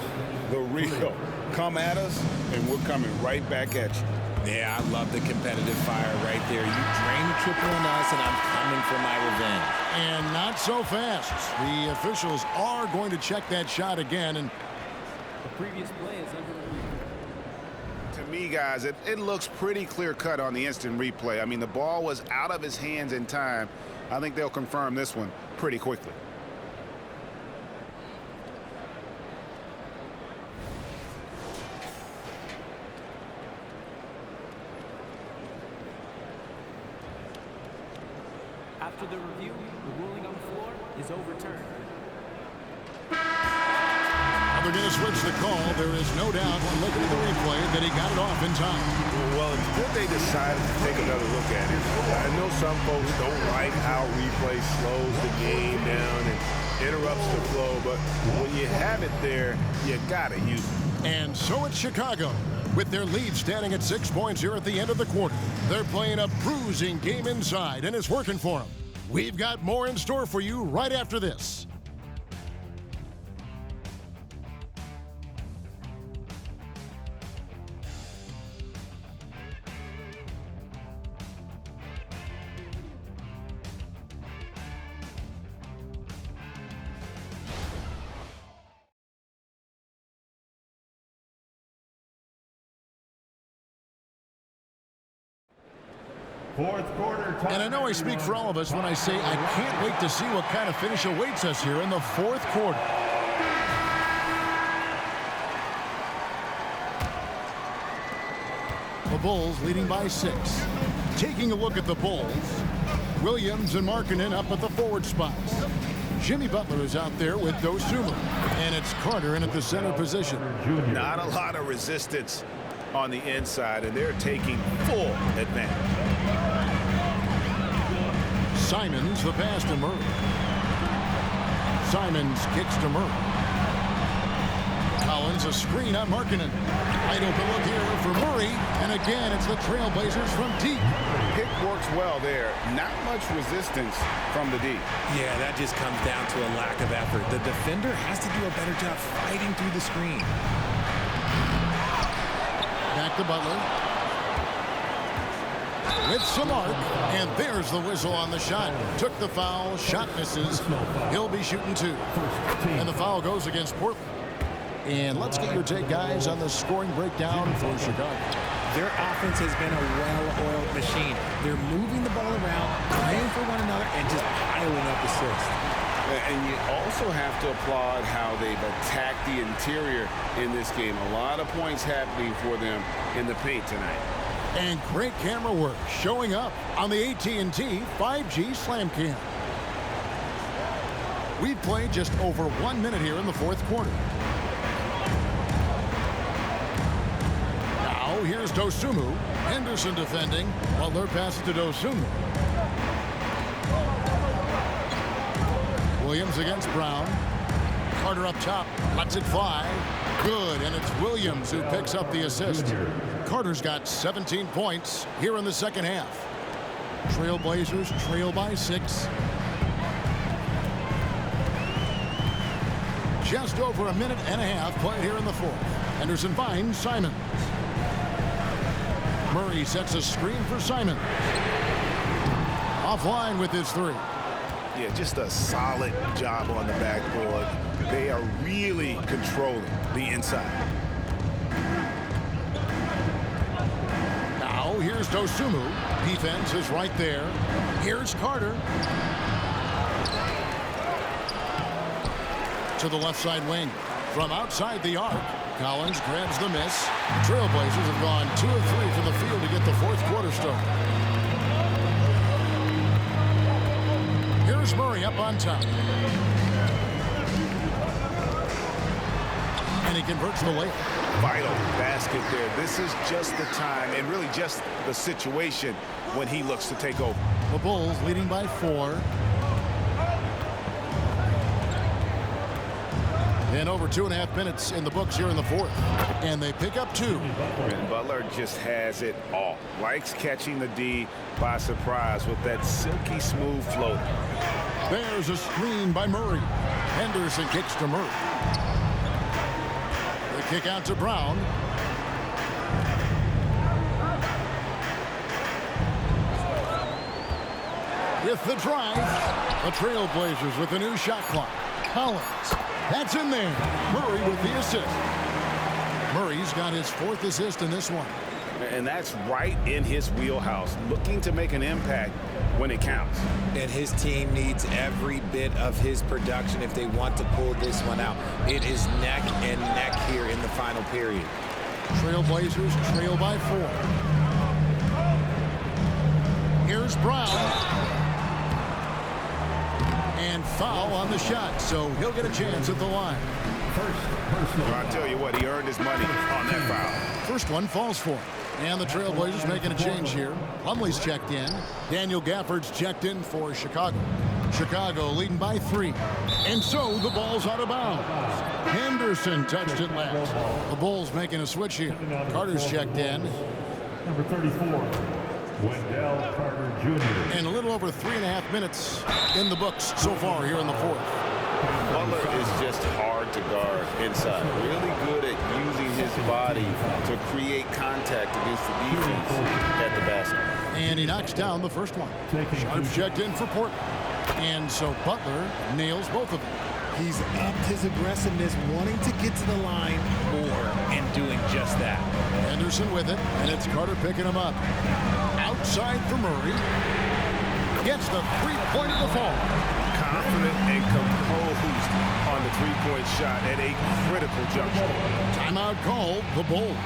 The real. Come at us, and we're coming right back at you. Yeah, I love the competitive fire right there. You drain the triple on us, and I'm coming for my revenge. And not so fast. The officials are going to check that shot again. And the previous play is under review. To me, guys, it looks pretty clear-cut on the instant replay. I mean, the ball was out of his hands in time. I think they'll confirm this one pretty quickly. After the review, the ruling on the floor is overturned. They're going to switch the call. There is no doubt when looking at the replay that he got it off in time. Well, it's good they decided to take another look at it. I know some folks don't like how replay slows the game down and interrupts the flow, but when you have it there, you got to use it. And so it's Chicago, with their lead standing at 6 points here at the end of the quarter. They're playing a bruising game inside, and it's working for them. We've got more in store for you right after this. Fourth quarter time. And I know I speak for all of us when I say I can't wait to see what kind of finish awaits us here in the fourth quarter. The Bulls leading by 6. Taking a look at the Bulls, Williams and Markkanen up at the forward spots. Jimmy Butler is out there with Dosunmu, and it's Carter in at the center position. Not a lot of resistance on the inside, and they're taking full advantage. Simons the pass to Murray. Simons kicks to Murray. Collins a screen on Markkanen. Wide open look here for Murray, and again it's the Trailblazers from deep. Pick works well there. Not much resistance from the D. Yeah, that just comes down to a lack of effort. The defender has to do a better job fighting through the screen. Back to Butler. With some arc, and there's the whistle on the shot. Took the foul, shot misses. He'll be shooting 2. And the foul goes against Portland. And let's get your take, guys, on the scoring breakdown for Chicago. Their offense has been a well-oiled machine. They're moving the ball around, playing for one another, and just piling up assists. And you also have to applaud how they've attacked the interior in this game. A lot of points happening for them in the paint tonight. And great camera work showing up on the AT&T 5G Slam Cam. We've played just over 1 minute here in the fourth quarter. Now here's Dosunmu. Henderson defending. Butler passes to Dosunmu. Williams against Brown. Carter up top. Lets it fly. Good, and it's Williams who picks up the assist. Carter's got 17 points here in the second half. Trailblazers trail by 6. Just over a minute and a half played here in the fourth. Henderson finds Simons. Murray sets a screen for Simons. Offline with his 3. Yeah, just a solid job on the backboard. They are really controlling the inside. Now here's Dosunmu. Defense is right there. Here's Carter. To the left side wing. From outside the arc, Collins grabs the miss. Trailblazers have gone 2 of 3 from the field to get the fourth quarter started. Here's Murray up on top. And he converts the layup. Vital basket there. This is just the time and really just the situation when he looks to take over. The Bulls leading by 4. And over 2.5 minutes in the books here in the fourth. And they pick up 2. And Butler just has it all. Likes catching the D by surprise with that silky smooth float. There's a screen by Murray. Henderson kicks to Murray. The kick out to Brown. with the drive. The Trailblazers with the new shot clock. Collins, that's in there. Murray with the assist. Murray's got his 4th assist in this one. And that's right in his wheelhouse, looking to make an impact when it counts. And his team needs every bit of his production if they want to pull this one out. It is neck and neck here in the final period. Trailblazers trail by 4. Here's Brown. And foul on the shot, so he'll get a chance at the line. Well, I tell you what, he earned his money on that foul. First one falls for him. And the Trailblazers making a change here. Plumlee's checked in. Daniel Gafford's checked in for Chicago. Chicago leading by 3. And so the ball's out of bounds. Henderson touched it last. The Bulls making a switch here. Carter's checked in. Number 34, Wendell Carter Jr. And a little over 3.5 minutes in the books so far here in the 4th. Butler is just hard to guard inside. Really good at using his body to create contact against the defense at the basket. And he knocks down the first one. Sharp's checked in for Portland. And so Butler nails both of them. He's upped his aggressiveness, wanting to get to the line more and doing just that. Henderson with it, and it's Carter picking him up. Outside for Murray. Gets the three-point of the fall. Confident and composed on the three-point shot at a critical juncture. Timeout called, the Bulls.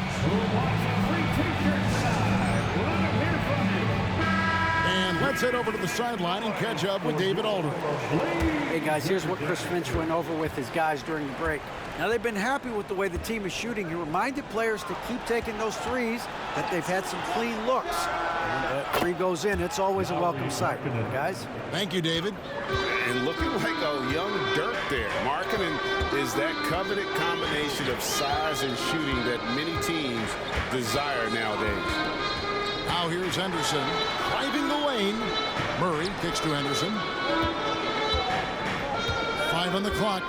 And let's head over to the sideline and catch up with David Aldridge. Hey guys, here's what Chris Finch went over with his guys during the break. Now they've been happy with the way the team is shooting. He reminded players to keep taking those threes, that they've had some clean looks. When the three goes in, it's always a welcome sight. Guys? Thank you, David. And looking like a young Dirk there. Marketing is that coveted combination of size and shooting that many teams desire nowadays. Now here's Henderson driving the lane. Murray kicks to Henderson. 5 on the clock.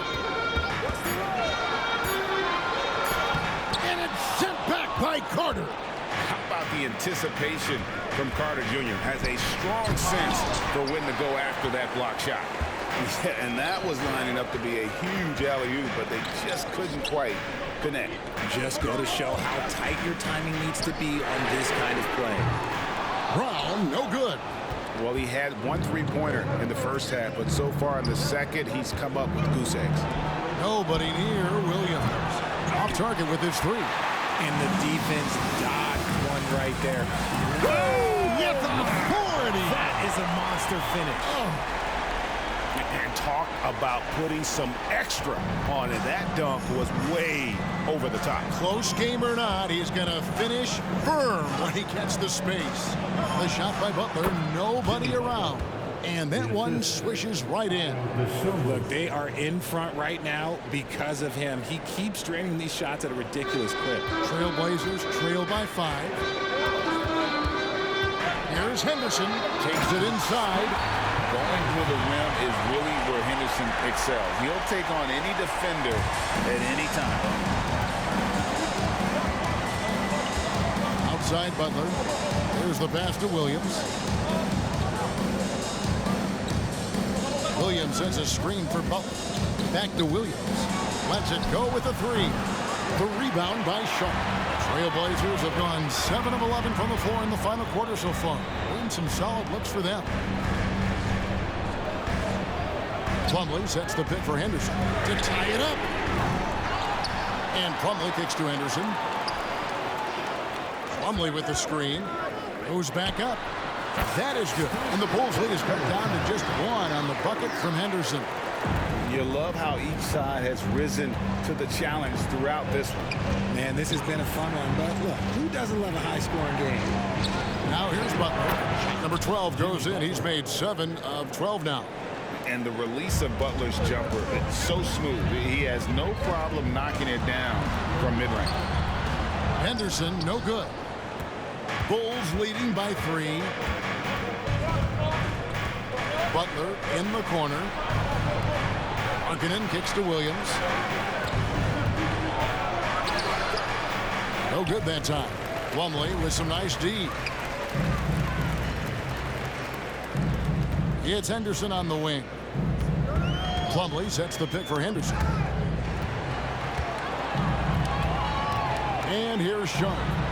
And it's sent back by Carter. How about the anticipation from Carter Jr. Has a strong sense for when to go after that block shot. Yeah, and that was lining up to be a huge alley-oop, but they just couldn't quite connect. Just go to show how tight your timing needs to be on this kind of play. Brown, no good. Well, he had one three-pointer in the first half, but so far in the second, he's come up with goose eggs. Nobody near Williams. Off target with his 3. And the defense dodged one right there. Whoa! With authority! That is a monster finish. Oh. And talk about putting some extra on it. That dunk was way over the top. Close game or not, he's going to finish firm when he gets the space. The shot by Butler, nobody around. And that one swishes right in. Look, they are in front right now because of him. He keeps draining these shots at a ridiculous clip. Trailblazers trail by 5. Here's Henderson. Takes it inside. Going to the rim is really where Henderson excels. He'll take on any defender at any time. Outside Butler. There's the pass to Williams. Williams sends a screen for Butler. Back to Williams. Lets it go with a 3. The rebound by Sharp. Trailblazers have gone 7 of 11 from the floor in the final quarter so far. Doing some solid looks for them. Plumlee sets the pick for Henderson to tie it up. And Plumlee kicks to Henderson. Plumlee with the screen. Goes back up. That is good. And the Bulls lead is cut down to just 1 on the bucket from Henderson. You love how each side has risen to the challenge throughout this one. Man, this has been a fun one, but look, who doesn't love a high-scoring game? Now here's Butler. Number 12 goes in. He's made 7 of 12 now. And the release of Butler's jumper, it's so smooth. He has no problem knocking it down from mid-range. Henderson, no good. Bulls leading by 3. Butler in the corner. Markkanen kicks to Williams. No good that time. Plumlee with some nice D. It's Henderson on the wing. Plumlee sets the pick for Henderson. And here's Sharp.